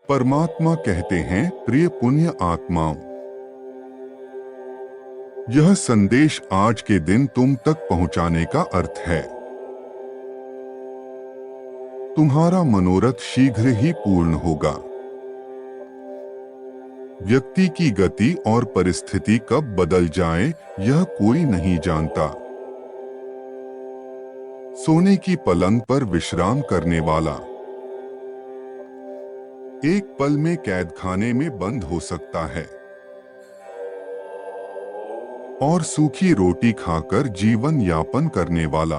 परमात्मा कहते हैं, प्रिय पुण्य आत्माओं, यह संदेश आज के दिन तुम तक पहुंचाने का अर्थ है। तुम्हारा मनोरथ शीघ्र ही पूर्ण होगा। व्यक्ति की गति और परिस्थिति कब बदल जाए, यह कोई नहीं जानता। सोने की पलंग पर विश्राम करने वाला एक पल में कैद खाने में बंद हो सकता है, और सूखी रोटी खाकर जीवन यापन करने वाला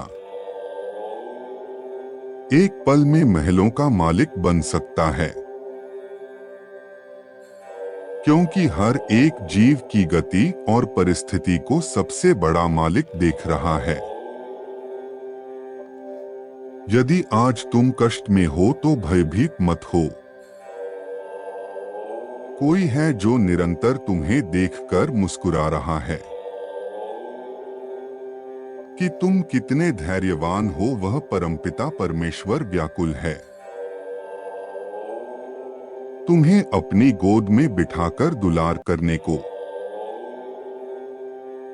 एक पल में महलों का मालिक बन सकता है। क्योंकि हर एक जीव की गति और परिस्थिति को सबसे बड़ा मालिक देख रहा है। यदि आज तुम कष्ट में हो तो भयभीत मत हो। कोई है जो निरंतर तुम्हें देखकर मुस्कुरा रहा है। कि तुम कितने धैर्यवान हो, वह परमपिता परमेश्वर व्याकुल है। तुम्हें अपनी गोद में बिठाकर दुलार करने को,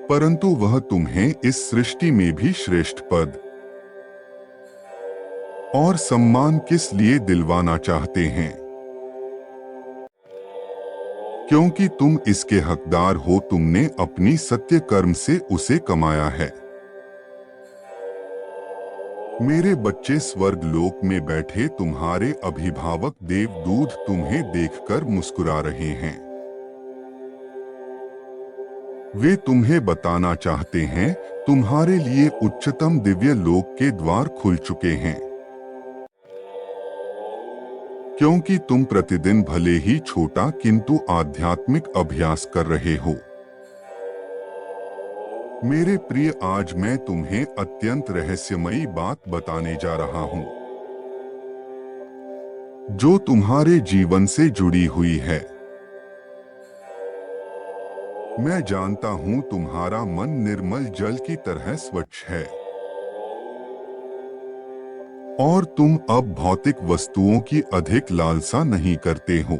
परंतु वह तुम्हें इस सृष्टि में भी श्रेष्ठ पद और सम्मान किस लिए दिलवाना चाहते हैं? क्योंकि तुम इसके हकदार हो। तुमने अपनी सत्य कर्म से उसे कमाया है। मेरे बच्चे, स्वर्ग लोक में बैठे तुम्हारे अभिभावक देवदूत तुम्हें देखकर मुस्कुरा रहे हैं। वे तुम्हें बताना चाहते हैं, तुम्हारे लिए उच्चतम दिव्य लोक के द्वार खुल चुके हैं। क्योंकि तुम प्रतिदिन भले ही छोटा किंतु आध्यात्मिक अभ्यास कर रहे हो। मेरे प्रिय, आज मैं तुम्हें अत्यंत रहस्यमयी बात बताने जा रहा हूं, जो तुम्हारे जीवन से जुड़ी हुई है। मैं जानता हूं तुम्हारा मन निर्मल जल की तरह स्वच्छ है, और तुम अब भौतिक वस्तुओं की अधिक लालसा नहीं करते हो।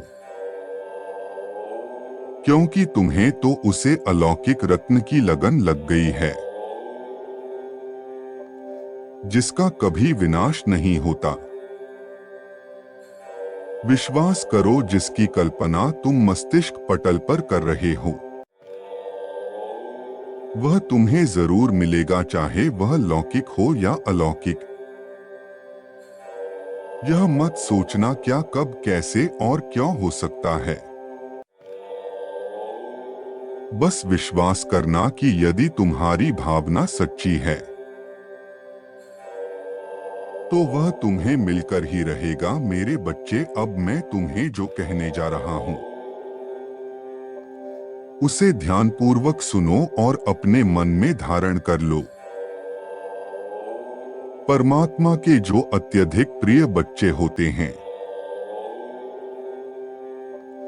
क्योंकि तुम्हें तो उसे अलौकिक रत्न की लगन लग गई है, जिसका कभी विनाश नहीं होता। विश्वास करो, जिसकी कल्पना तुम मस्तिष्क पटल पर कर रहे हो, वह तुम्हें जरूर मिलेगा, चाहे वह लौकिक हो या अलौकिक। यह मत सोचना क्या, कब, कैसे और क्यों हो सकता है। बस विश्वास करना कि यदि तुम्हारी भावना सच्ची है, तो वह तुम्हें मिलकर ही रहेगा। मेरे बच्चे, अब मैं तुम्हें जो कहने जा रहा हूं, उसे ध्यानपूर्वक सुनो और अपने मन में धारण कर लो। परमात्मा के जो अत्यधिक प्रिय बच्चे होते हैं,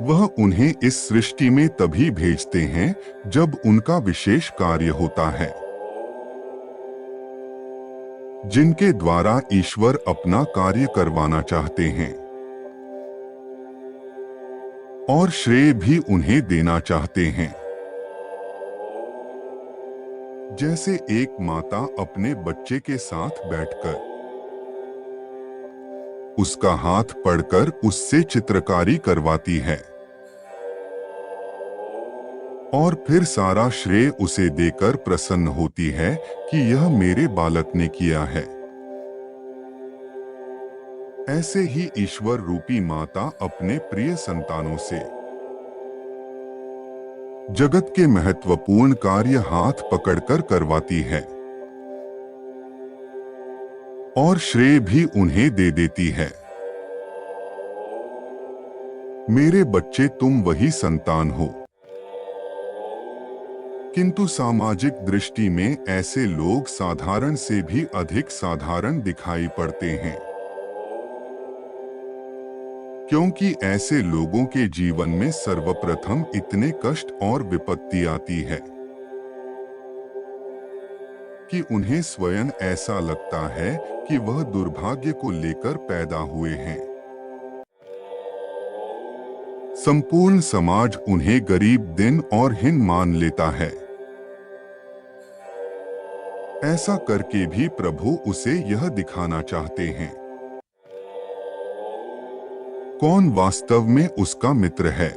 वह उन्हें इस सृष्टि में तभी भेजते हैं जब उनका विशेष कार्य होता है, जिनके द्वारा ईश्वर अपना कार्य करवाना चाहते हैं, और श्रेय भी उन्हें देना चाहते हैं। जैसे एक माता अपने बच्चे के साथ बैठकर उसका हाथ पकड़कर उससे चित्रकारी करवाती है, और फिर सारा श्रेय उसे देकर प्रसन्न होती है कि यह मेरे बालक ने किया है। ऐसे ही ईश्वर रूपी माता अपने प्रिय संतानों से जगत के महत्वपूर्ण कार्य हाथ पकड़कर करवाती है, और श्रेय भी उन्हें दे देती है। मेरे बच्चे, तुम वही संतान हो, किंतु सामाजिक दृष्टि में ऐसे लोग साधारण से भी अधिक साधारण दिखाई पड़ते हैं। क्योंकि ऐसे लोगों के जीवन में सर्वप्रथम इतने कष्ट और विपत्ति आती है कि उन्हें स्वयं ऐसा लगता है कि वह दुर्भाग्य को लेकर पैदा हुए हैं। संपूर्ण समाज उन्हें गरीब, दिन और हीन मान लेता है। ऐसा करके भी प्रभु उसे यह दिखाना चाहते हैं कौन वास्तव में उसका मित्र है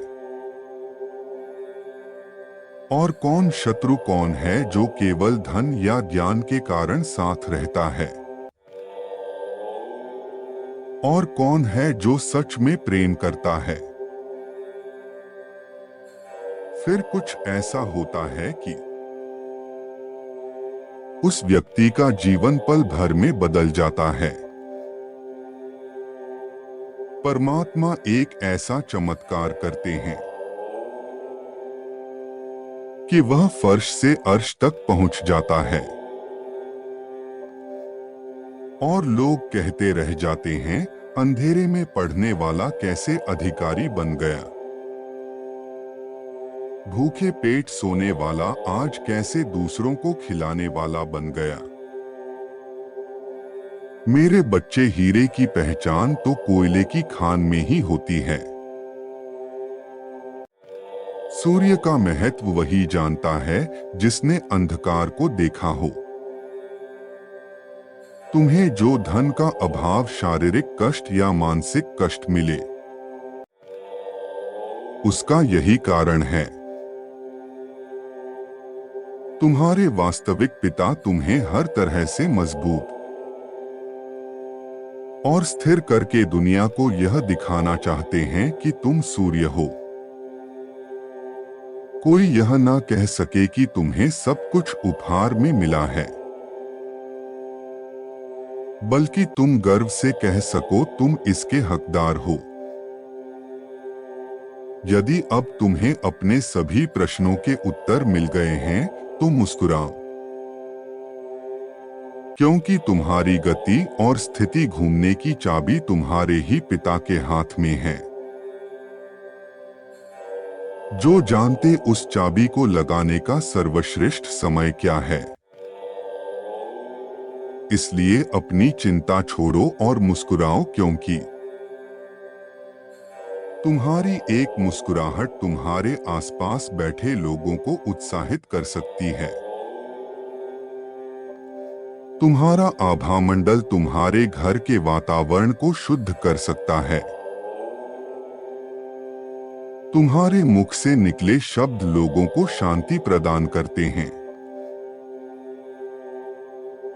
और कौन शत्रु, कौन है जो केवल धन या ज्ञान के कारण साथ रहता है और कौन है जो सच में प्रेम करता है। फिर कुछ ऐसा होता है कि उस व्यक्ति का जीवन पल भर में बदल जाता है। परमात्मा एक ऐसा चमत्कार करते हैं कि वह फर्श से अर्श तक पहुंच जाता है और लोग कहते रह जाते हैं, अंधेरे में पढ़ने वाला कैसे अधिकारी बन गया, भूखे पेट सोने वाला आज कैसे दूसरों को खिलाने वाला बन गया। मेरे बच्चे, हीरे की पहचान तो कोयले की खान में ही होती है। सूर्य का महत्व वही जानता है जिसने अंधकार को देखा हो। तुम्हें जो धन का अभाव, शारीरिक कष्ट या मानसिक कष्ट मिले, उसका यही कारण है। तुम्हारे वास्तविक पिता तुम्हें हर तरह से मजबूत और स्थिर करके दुनिया को यह दिखाना चाहते हैं कि तुम सूर्य हो। कोई यह ना कह सके कि तुम्हें सब कुछ उपहार में मिला है, बल्कि तुम गर्व से कह सको तुम इसके हकदार हो। यदि अब तुम्हें अपने सभी प्रश्नों के उत्तर मिल गए हैं तो मुस्कुराओ, क्योंकि तुम्हारी गति और स्थिति घूमने की चाबी तुम्हारे ही पिता के हाथ में है, जो जानते उस चाबी को लगाने का सर्वश्रेष्ठ समय क्या है। इसलिए अपनी चिंता छोड़ो और मुस्कुराओ, क्योंकि तुम्हारी एक मुस्कुराहट तुम्हारे आसपास बैठे लोगों को उत्साहित कर सकती है। तुम्हारा आभामंडल तुम्हारे घर के वातावरण को शुद्ध कर सकता है। तुम्हारे मुख से निकले शब्द लोगों को शांति प्रदान करते हैं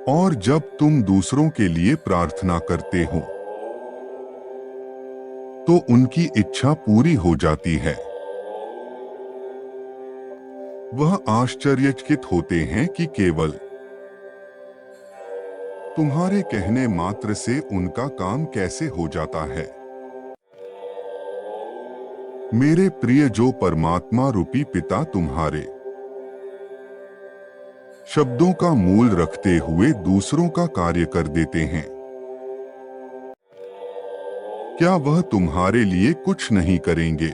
और जब तुम दूसरों के लिए प्रार्थना करते हो तो उनकी इच्छा पूरी हो जाती है। वह आश्चर्यचकित होते हैं कि केवल तुम्हारे कहने मात्र से उनका काम कैसे हो जाता है। मेरे प्रिय, जो परमात्मा रूपी पिता तुम्हारे शब्दों का मूल रखते हुए दूसरों का कार्य कर देते हैं, क्या वह तुम्हारे लिए कुछ नहीं करेंगे?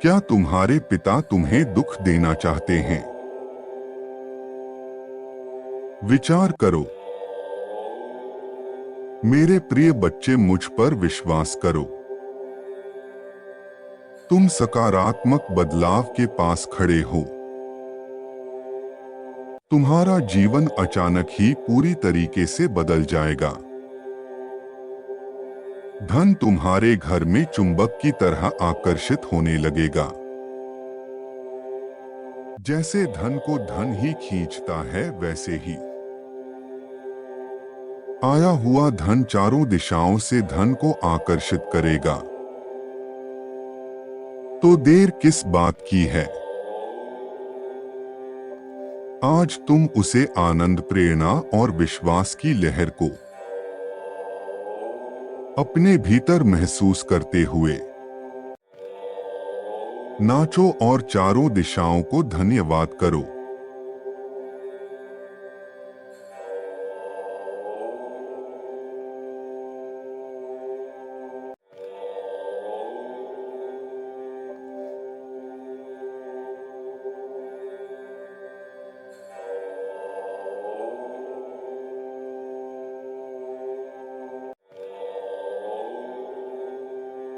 क्या तुम्हारे पिता तुम्हें दुख देना चाहते हैं? विचार करो। मेरे प्रिय बच्चे, मुझ पर विश्वास करो। तुम सकारात्मक बदलाव के पास खड़े हो। तुम्हारा जीवन अचानक ही पूरी तरीके से बदल जाएगा। धन तुम्हारे घर में चुंबक की तरह आकर्षित होने लगेगा। जैसे धन को धन ही खींचता है, वैसे ही आया हुआ धन चारों दिशाओं से धन को आकर्षित करेगा। तो देर किस बात की है? आज तुम उसे आनंद, प्रेरणा और विश्वास की लहर को अपने भीतर महसूस करते हुए नाचो और चारों दिशाओं को धन्यवाद करो।